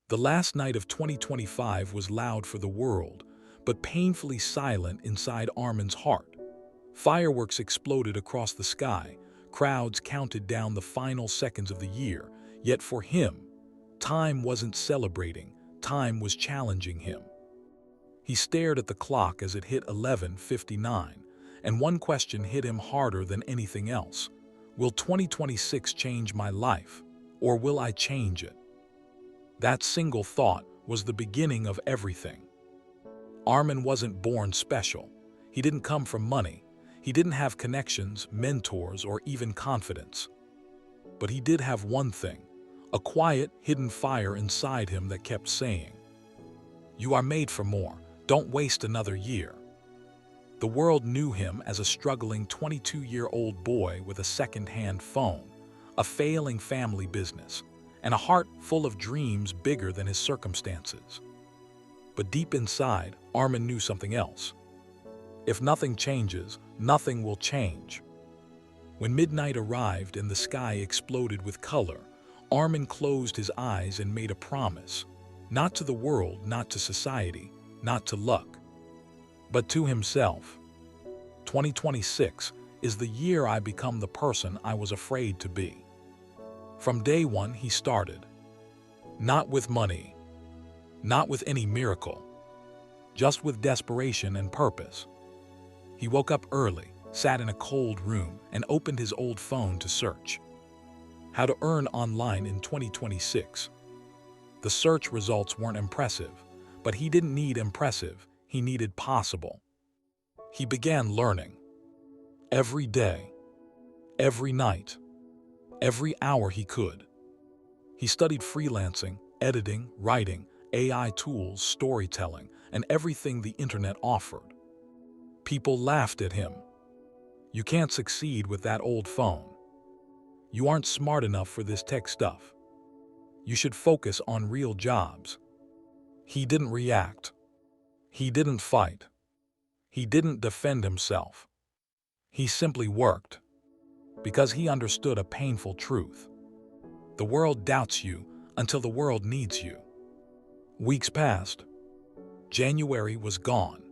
The last night of 2025 was loud for the world, but painfully silent inside Armin's heart. Fireworks exploded across the sky, crowds counted down the final seconds of the year, yet for him, time wasn't celebrating, time was challenging him. He stared at the clock as it hit 11:59, and one question hit him harder than anything else. Will 2026 change my life, or will I change it? That single thought was the beginning of everything. Armin wasn't born special. He didn't come from money. He didn't have connections, mentors, or even confidence. But he did have one thing, a quiet, hidden fire inside him that kept saying, "You are made for more. Don't waste another year." The world knew him as a struggling 22-year-old boy with a second-hand phone, a failing family business, and a heart full of dreams bigger than his circumstances. But deep inside, Armin knew something else. If nothing changes, nothing will change. When midnight arrived and the sky exploded with color, Armin closed his eyes and made a promise. Not to the world, not to society, not to luck, but to himself. 2026 is the year I become the person I was afraid to be. From day one, he started. Not with money, not with any miracle, just with desperation and purpose. He woke up early, sat in a cold room, and opened his old phone to search. How to earn online in 2026. The search results weren't impressive, but he didn't need impressive, he needed possible. He began learning. Every day, every night, every hour he could. He studied freelancing, editing, writing, AI tools, storytelling, and everything the internet offered. People laughed at him. "You can't succeed with that old phone. You aren't smart enough for this tech stuff. You should focus on real jobs." He didn't react. He didn't fight. He didn't defend himself. He simply worked. Because he understood a painful truth. The world doubts you until the world needs you. Weeks passed. January was gone.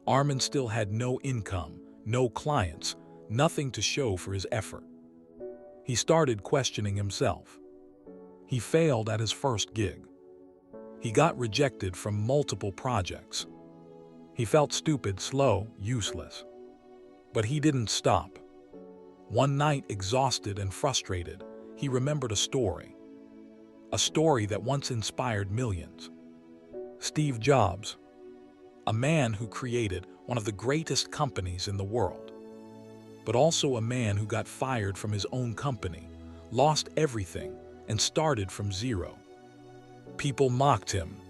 Armin still had no income, no clients, nothing to show for his effort. He started questioning himself. He failed at his first gig. He got rejected from multiple projects. He felt stupid, slow, useless. But he didn't stop. One night, exhausted and frustrated, he remembered a story. A story that once inspired millions. Steve Jobs, a man who created one of the greatest companies in the world, but also a man who got fired from his own company, lost everything, and started from zero. People mocked him.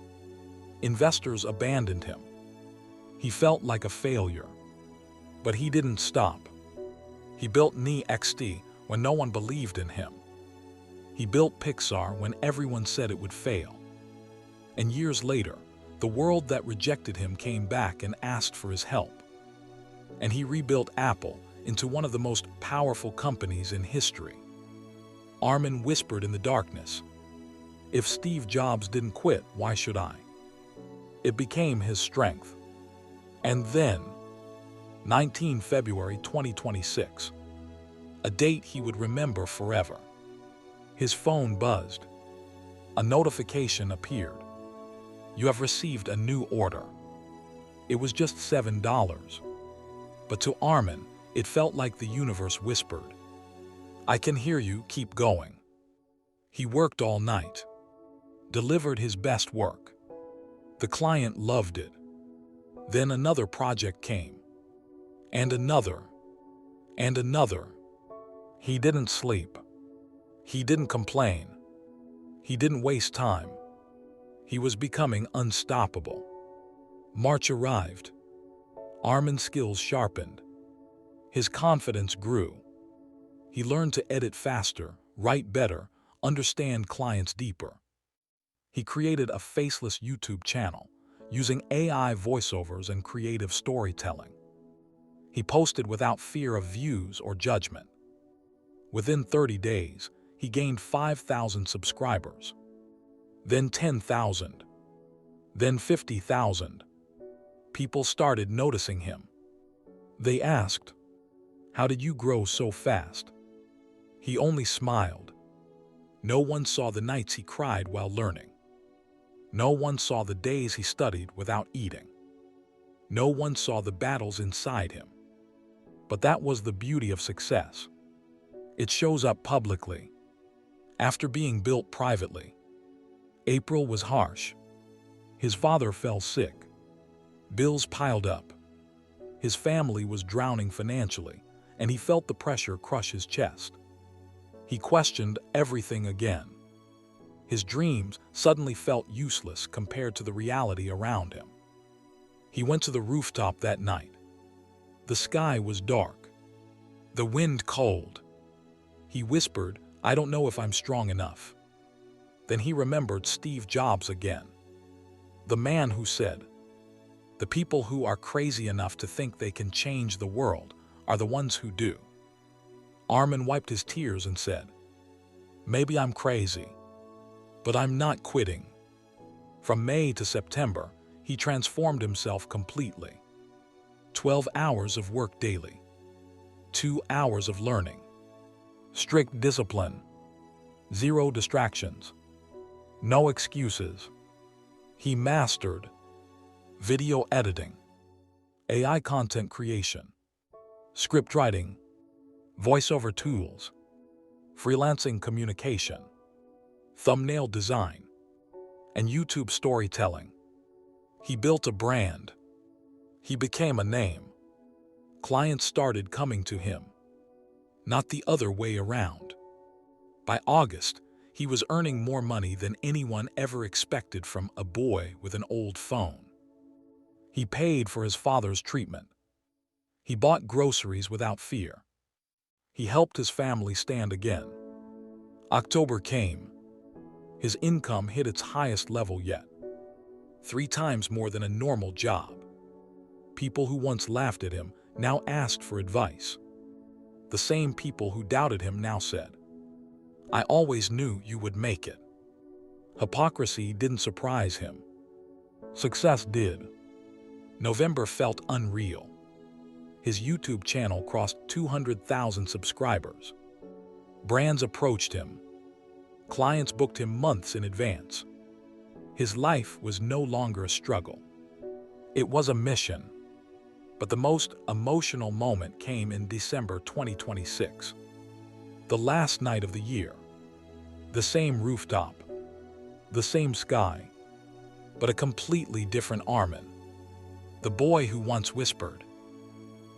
Investors abandoned him. He felt like a failure. But he didn't stop. He built NXT when no one believed in him. He built Pixar when everyone said it would fail. And years later, the world that rejected him came back and asked for his help. And he rebuilt Apple into one of the most powerful companies in history. Armin whispered in the darkness, "If Steve Jobs didn't quit, why should I?" It became his strength. And then, 19 February 2026, a date he would remember forever. His phone buzzed. A notification appeared. "You have received a new order." It was just $7. But to Armin, it felt like the universe whispered, "I can hear you, keep going." He worked all night, delivered his best work. The client loved it. Then another project came, and another, and another. He didn't sleep. He didn't complain. He didn't waste time. He was becoming unstoppable. March arrived. Armin's skills sharpened. His confidence grew. He learned to edit faster, write better, understand clients deeper. He created a faceless YouTube channel, using AI voiceovers and creative storytelling. He posted without fear of views or judgment. Within 30 days, he gained 5,000 subscribers. then 10,000, then 50,000. People started noticing him. They asked, "How did you grow so fast?" He only smiled. No one saw the nights he cried while learning. No one saw the days he studied without eating. No one saw the battles inside him. But that was the beauty of success. It shows up publicly. After being built privately, April was harsh. His father fell sick. Bills piled up. His family was drowning financially, and he felt the pressure crush his chest. He questioned everything again. His dreams suddenly felt useless compared to the reality around him. He went to the rooftop that night. The sky was dark. The wind cold. He whispered, "I don't know if I'm strong enough." Then he remembered Steve Jobs again. The man who said, "The people who are crazy enough to think they can change the world are the ones who do." Armin wiped his tears and said, "Maybe I'm crazy, but I'm not quitting." From May to September, he transformed himself completely. 12 hours of work daily, 2 hours of learning, strict discipline, 0 distractions, no excuses. He mastered video editing, AI content creation, script writing, voiceover tools, freelancing communication, thumbnail design, and YouTube storytelling. He built a brand. He became a name. Clients started coming to him, not the other way around. By August, he was earning more money than anyone ever expected from a boy with an old phone. He paid for his father's treatment. He bought groceries without fear. He helped his family stand again. October came. His income hit its highest level yet. 3 times more than a normal job. People who once laughed at him now asked for advice. The same people who doubted him now said, "I always knew you would make it." Hypocrisy didn't surprise him. Success did. November felt unreal. His YouTube channel crossed 200,000 subscribers. Brands approached him. Clients booked him months in advance. His life was no longer a struggle. It was a mission. But the most emotional moment came in December 2026. The last night of the year. The same rooftop. The same sky. But a completely different Armin. The boy who once whispered,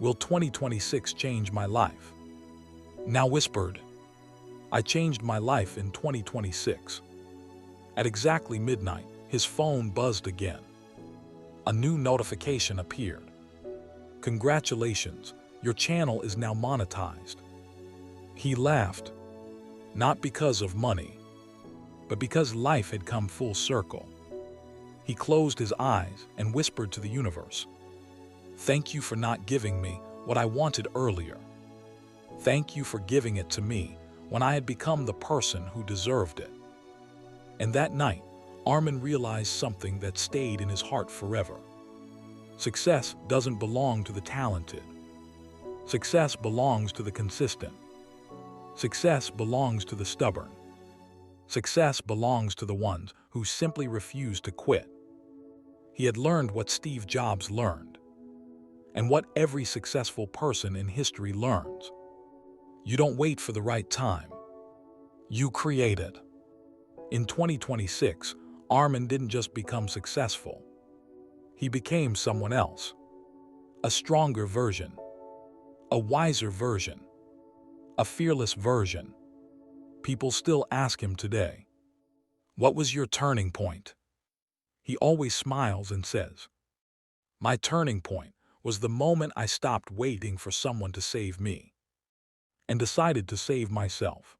"Will 2026 change my life?" Now whispered, "I changed my life in 2026. At exactly midnight, his phone buzzed again. A new notification appeared. "Congratulations, your channel is now monetized." He laughed, not because of money, but because life had come full circle. He closed his eyes and whispered to the universe, "Thank you for not giving me what I wanted earlier. Thank you for giving it to me when I had become the person who deserved it." And that night, Armin realized something that stayed in his heart forever. Success doesn't belong to the talented. Success belongs to the consistent. Success belongs to the stubborn. Success belongs to the ones who simply refuse to quit. He had learned what Steve Jobs learned, and what every successful person in history learns. You don't wait for the right time. You create it. In 2026, Armin didn't just become successful. He became someone else. A stronger version. A wiser version. A fearless version. People still ask him today, "What was your turning point?" He always smiles and says, "My turning point was the moment I stopped waiting for someone to save me and decided to save myself."